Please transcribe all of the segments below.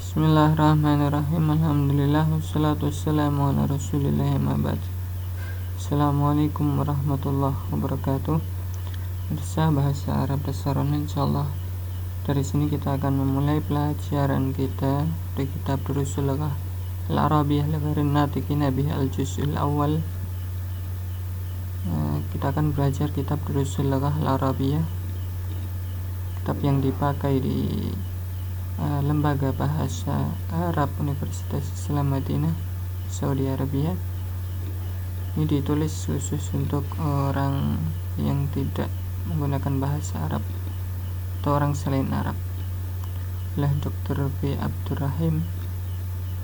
Bismillahirrahmanirrahim. Alhamdulillah wassalatu wassalamu ala rasulillah amma ba'd. Assalamualaikum warahmatullahi wabarakatuh. Bersama bahasa Arab dasar online, insyaallah dari sini kita akan memulai pelajaran kita dari kitab Durusul Lughah Al-Arabiyyah li ghairin natiqina bihi al-juz'ul awal. Kita akan belajar kitab Durusul Lughah Al-Arabiyyah, kitab yang dipakai di Lembaga Bahasa Arab Universitas Islam Madinah, Saudi Arabia. Ini ditulis khusus untuk orang yang tidak menggunakan bahasa Arab atau orang selain Arab, oleh Dr. B. Abdurrahim.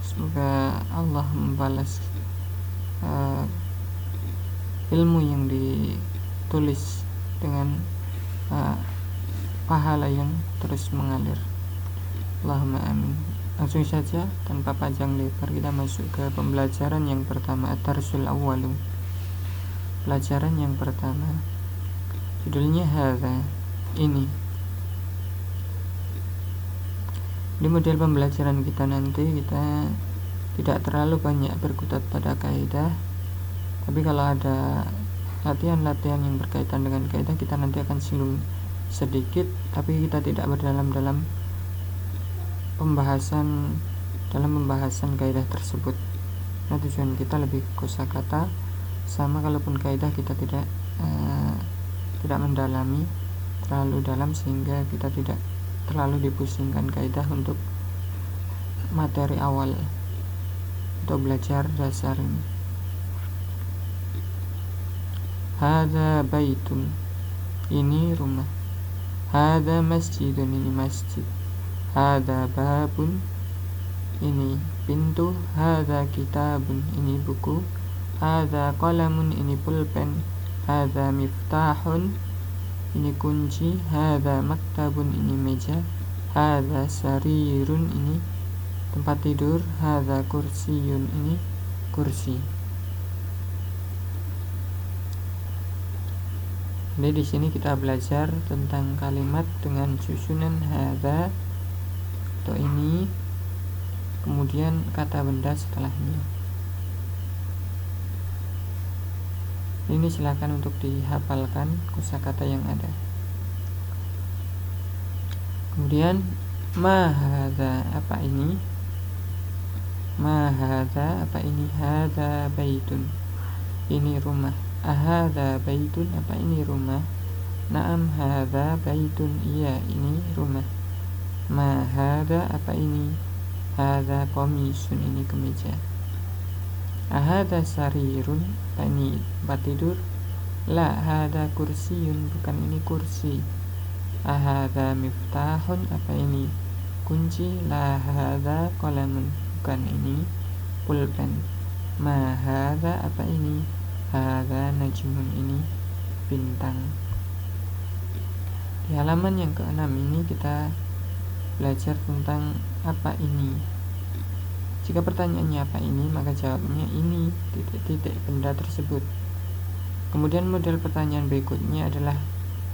Semoga Allah membalas ilmu yang ditulis dengan pahala yang terus mengalir. Allahumma amin. Langsung saja tanpa panjang lebar kita masuk ke pembelajaran yang pertama, Ad-Darsul Awwalu. Pelajaran yang pertama judulnya hadza, ini. Di model pembelajaran kita nanti kita tidak terlalu banyak berkutat pada kaidah, tapi kalau ada latihan-latihan yang berkaitan dengan kaidah kita nanti akan singgung sedikit, tapi kita tidak berdalam-dalam pembahasan kaidah tersebut. Nah, tujuan kita lebih kosakata, sama kalaupun kaidah kita tidak mendalami terlalu dalam sehingga kita tidak terlalu dipusingkan kaidah untuk materi awal untuk belajar dasar ini. Hadza baitun, ini rumah. Hadza masjidun, ini masjid. Hadza babun, ini pintu. Hadza kitabun, ini buku. Hadza qalamun, ini pulpen. Hadza miftahun, ini kunci. Hadza maktabun, ini meja. Hadza sarirun, ini tempat tidur. Hadza kursiyun, ini kursi. Jadi di sini kita belajar tentang kalimat dengan susunan hadza atau ini, kemudian kata benda setelahnya. Ini silakan untuk dihafalkan kosakata yang ada. Kemudian ma hadza, apa ini? Ma hadza, apa ini? Hadza baitun, ini rumah. Ahadza baitun, apa ini rumah? Naam hadza baitun, iya ini rumah. Ma hadza, apa ini? Hadza qamisun, ini kemeja. Ahadza sarirun, apa ini tempat tidur? La hadza kursiyun, bukan ini kursi. Ahadza miftahun, apa ini? Kunci. La hadza qalamun, bukan ini pulpen. Ma hadza, apa ini? Hadza najmun, ini bintang. Di halaman yang ke-6 ini kita belajar tentang apa ini. Jika pertanyaannya apa ini, maka jawabnya ini titik-titik benda tersebut. Kemudian model pertanyaan berikutnya adalah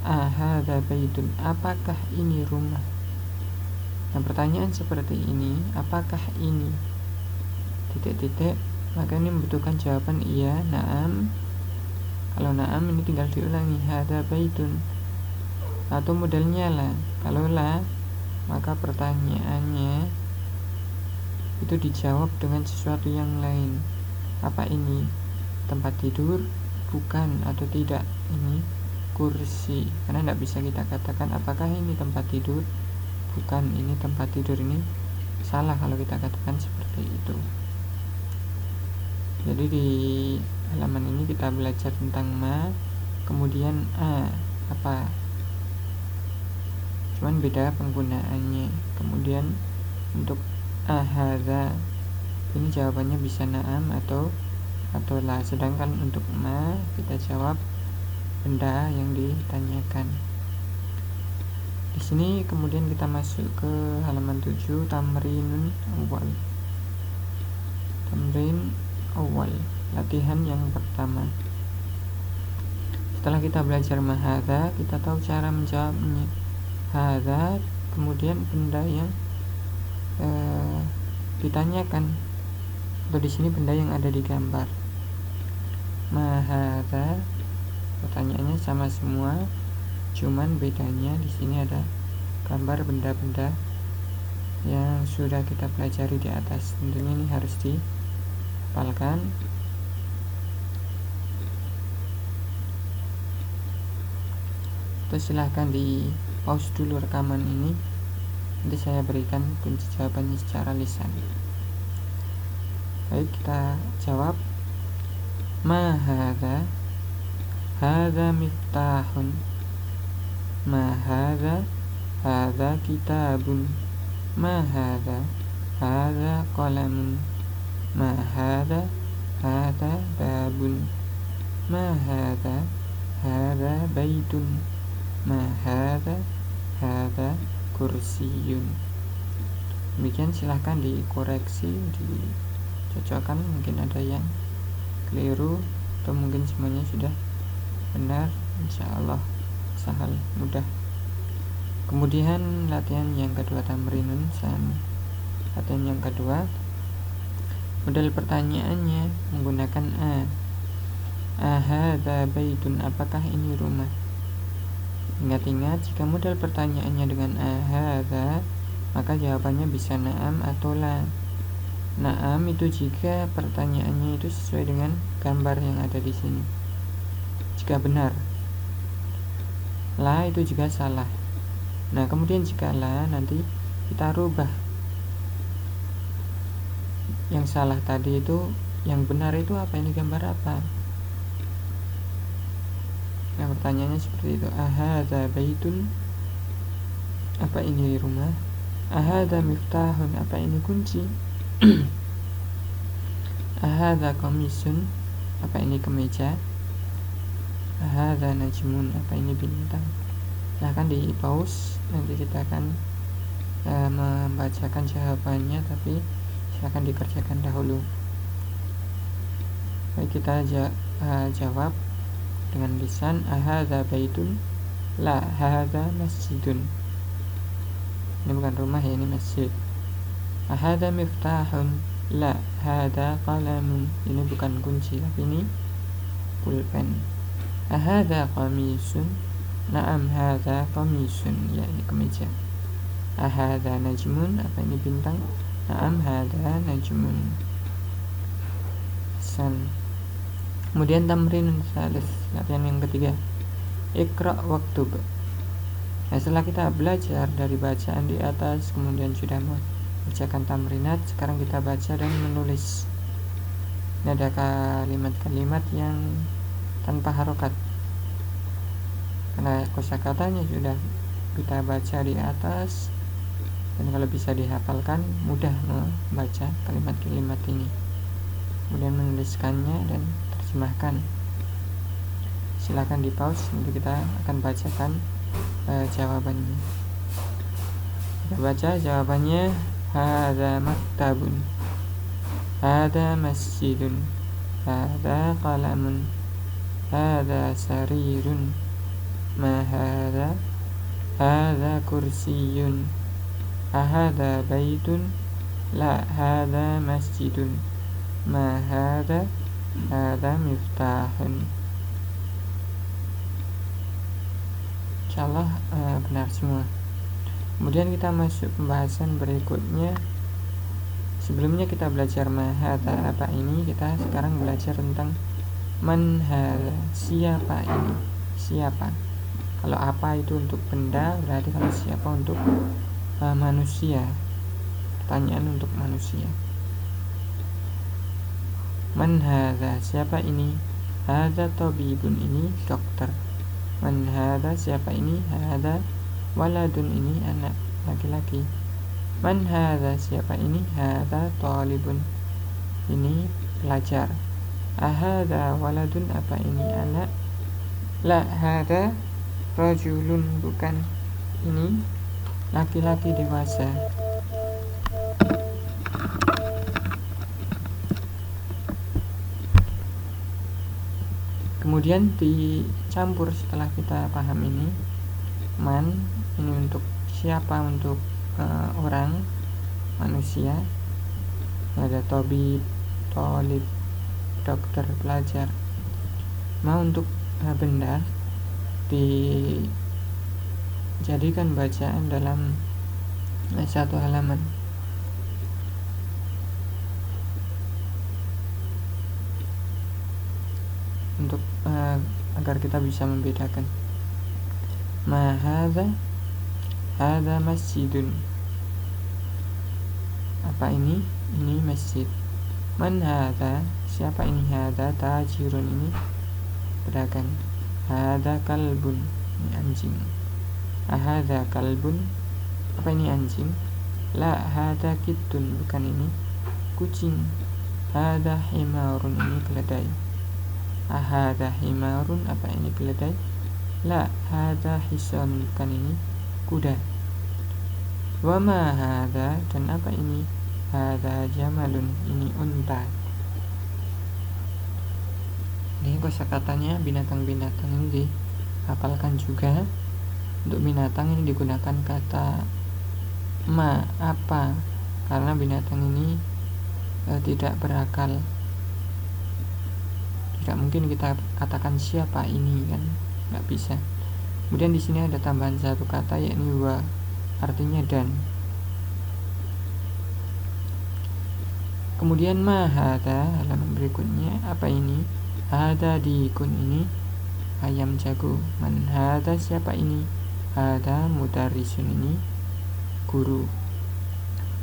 ahadza baitun, apakah ini rumah? Nah, pertanyaan seperti ini, apakah ini titik-titik, maka ini membutuhkan jawaban iya, naam. Kalau naam ini tinggal diulangi, hadza baitun. Atau modelnya la. Kalau la, maka pertanyaannya itu dijawab dengan sesuatu yang lain. Apa ini? Tempat tidur? Bukan atau tidak. Ini kursi. Karena tidak bisa kita katakan apakah ini tempat tidur? Bukan, ini tempat tidur. Ini salah kalau kita katakan seperti itu. Jadi di halaman ini kita belajar tentang ma, kemudian apa, cuman beda penggunaannya. Kemudian untuk ahadza ini jawabannya bisa naam atau la, sedangkan untuk ma kita jawab benda yang ditanyakan. Di sini kemudian kita masuk ke halaman 7, tamrinun awal. Tamrin awal, latihan yang pertama. Setelah kita belajar mahadza, kita tahu cara menjawabnya. Hadza, kemudian benda yang ditanyakan, atau di sini benda yang ada di gambar. Ma hadza, pertanyaannya sama semua, cuman bedanya di sini ada gambar benda-benda yang sudah kita pelajari di atas. Tentunya ini harus dihafalkan. Terus silahkan di pause dulu rekaman ini, nanti saya berikan kunci jawabannya secara lisan. Baik, kita jawab. Ma hadza, hadza miftahun. Ma hadza, hadza kitabun. Ma hadza, hadza qalamun. Ma hadza, hadza babun. Ma hadza, hadza baitun. Ma hadza, hadza kursiyun. Demikian, silahkan dikoreksi, dicocokkan, mungkin ada yang keliru atau mungkin semuanya sudah benar. Insyaallah sahal, mudah. Kemudian latihan yang kedua, tamrinun san. Latihan yang kedua, model pertanyaannya menggunakan ahadza baitun, apakah ini rumah? Ingat-ingat, jika model pertanyaannya dengan ahadza, maka jawabannya bisa na'am atau la. Na'am itu jika pertanyaannya itu sesuai dengan gambar yang ada di sini, jika benar. La itu jika salah. Nah, kemudian jika la, nanti kita rubah. Yang salah tadi itu, yang benar itu apa? Ini gambar apa? Nah, pertanyaannya seperti itu. Ahadza baitun, apa ini rumah? Ahadza miftahun, apa ini kunci? Ahadza qamisun, apa ini kemeja? Ahadza najmun, apa ini bintang? Silahkan di pause, nanti kita akan membacakan jawabannya, tapi silahkan dikerjakan dahulu. Baik, kita jawab dengan lisan. Ahadza baitun, la hadza masjidun. Ini bukan rumah ya, ini masjid. Ahadza miftahun, la hadza qalamun. Ini bukan kunci, tapi ini pulpen. Ahadza qamisun, na'am hadza qamisun, ya ini kemeja. Ahadza najmun, apa ini bintang? Na'am hadza najmun. Hasan. Kemudian tamrin salis, latihan yang ketiga. Iqra waktub. Nah, setelah kita belajar dari bacaan di atas, kemudian sudah mengerjakan tamrinat, sekarang kita baca dan menulis. Ini ada kalimat-kalimat yang tanpa harokat, karena kosakatanya sudah kita baca di atas, dan kalau bisa dihafalkan, mudah membaca kalimat-kalimat ini, kemudian menuliskannya dan terjemahkan. Silakan di pause, nanti kita akan bacakan jawabannya. Kita baca jawabannya. Hadza maktabun, hadza masjidun, hadza qalamun, hadza sarirun, ma hadza, hadza kursiyun, ahadza baitun, la hadza masjidun, ma hadza, hadza miftahun. Insyaallah benar semua. Kemudian kita masuk pembahasan berikutnya. Sebelumnya kita belajar ma hadza, apa ini. Kita sekarang belajar tentang man hadza, siapa ini, siapa. Kalau apa itu untuk benda, berarti kalau siapa untuk manusia. Pertanyaan untuk manusia. Man hadza, siapa ini? Hadza tabibun, ini dokter. Man hadza, siapa ini? Hadza waladun, ini anak laki-laki. Man hadza, siapa ini? Hadza talibun, ini pelajar. Ahadza waladun, apa ini anak? La hadza rajulun, bukan, ini laki-laki dewasa. Kemudian dicampur setelah kita paham ini. Man ini untuk siapa, untuk orang, manusia. ada tabib, thalib, dokter, pelajar. Untuk benda dijadikan bacaan dalam satu halaman. Untuk agar kita bisa membedakan. Ma hadza masjidun. Apa ini? Ini masjid. Man hadza, siapa ini? Hadza tajirun, ini pedagang. Hadza kalbun, ini anjing. Hadza kalbun, apa ini anjing? La, hadza kittun, bukan, ini kucing. Hadza himarun, ini keledai. Hadza himarun, apa ini keledai? La, hadza hisan, bukan, ini kuda. Wa ma hadza, dan apa ini? Hadza jamalun, ini unta. Ini kosakatanya binatang-binatang ini dihafalkan juga. Untuk binatang ini digunakan kata ma, apa, karena binatang ini tidak berakal. Tidak mungkin kita katakan siapa ini, kan nggak bisa. Kemudian di sini ada tambahan satu kata, yakni wa, artinya dan. Kemudian ma hadza, halaman berikutnya, apa ini? Hadza dikun, ini ayam jago. Man hadza, siapa ini? Hadza mudarrisun, ini guru.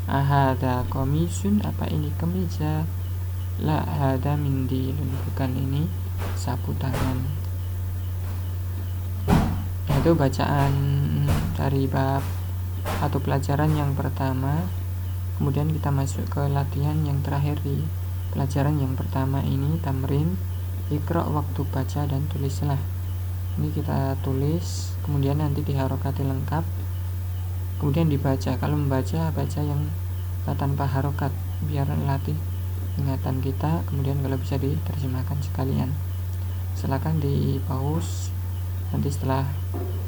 Hadza qamisun, apa ini kemeja? La, hadza mindilun, bukan, ini sapu tangan. Itu bacaan dari bab atau pelajaran yang pertama. Kemudian kita masuk ke latihan yang terakhir di pelajaran yang pertama ini, tamrin Iqra, waktu baca dan tulislah. Ini kita tulis, kemudian nanti diharokati lengkap, kemudian dibaca. Kalau membaca, baca yang tanpa harokat, biar latih ingatan kita. Kemudian kalau bisa diterjemahkan sekalian. Silakan di pause. Nanti setelah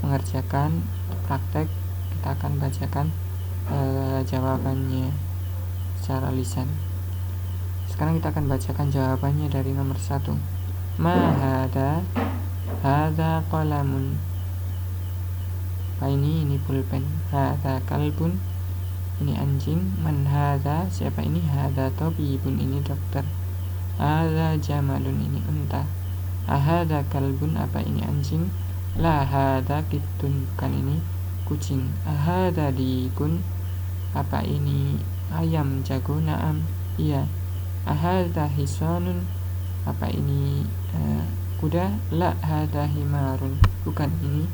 mengerjakan praktek, kita akan bacakan jawabannya secara lisan. Sekarang kita akan bacakan jawabannya dari nomor 1. Ma hadza, hadza qalamun. Ini pulpen. Hadza kalbun, ini anjing. Man hadza, siapa ini? Hadza tabibun, ini dokter. Hadza jamalun, ini unta. Hadza kalbun, apa ini anjing? La, hadza kittun, bukan, ini kucing. Hadza dikun, apa ini ayam jago? Naam, iya. Hadza hisanun, apa ini kuda? La, hadza himarun, bukan, ini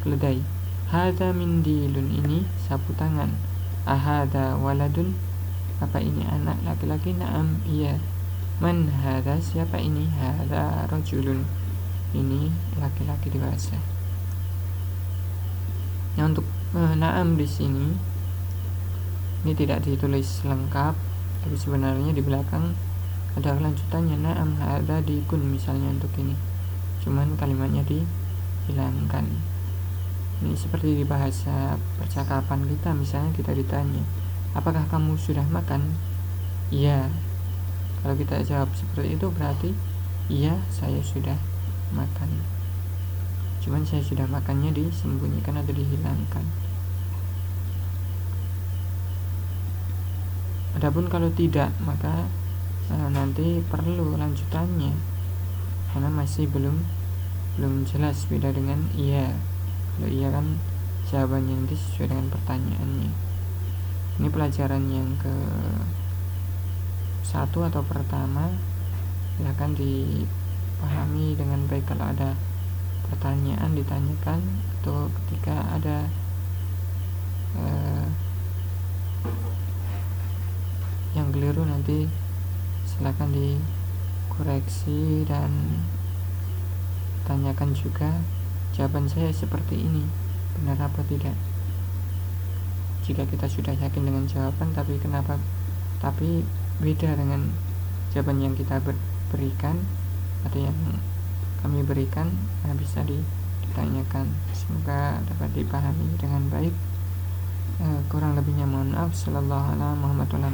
keledai. Hadza mindilun, ini sapu tangan. Hadza waladun, apa ini anak laki-laki? Naam, iya. Man hadza, siapa ini? Hadza rajulun, ini laki-laki dewasa. Nah, untuk naam di sini ini tidak ditulis lengkap, tapi sebenarnya di belakang ada lanjutannya. Naam hadza dikun, misalnya untuk ini, cuman kalimatnya dihilangkan. Ini seperti di bahasa percakapan kita, misalnya kita ditanya, apakah kamu sudah makan? Iya. Kalau kita jawab seperti itu, berarti iya, saya sudah makan. Cuman saya sudah makannya disembunyikan atau dihilangkan. Adapun kalau tidak, maka nanti perlu lanjutannya, karena masih belum jelas. Beda dengan iya. Kalau iya kan jawabannya nanti sesuai dengan pertanyaannya. Ini pelajaran yang ke 1 atau pertama. Silahkan dipahami dengan baik. Kalau ada pertanyaan ditanyakan, atau ketika ada yang keliru nanti silakan dikoreksi dan tanyakan juga jawaban saya seperti ini, benar apa tidak. Jika kita sudah yakin dengan jawaban, tapi beda dengan jawaban yang kita berikan atau yang kami berikan, bisa ditanyakan. Semoga dapat dipahami dengan baik. Kurang lebihnya mohon maaf. Sallallahu alaihi wasallam.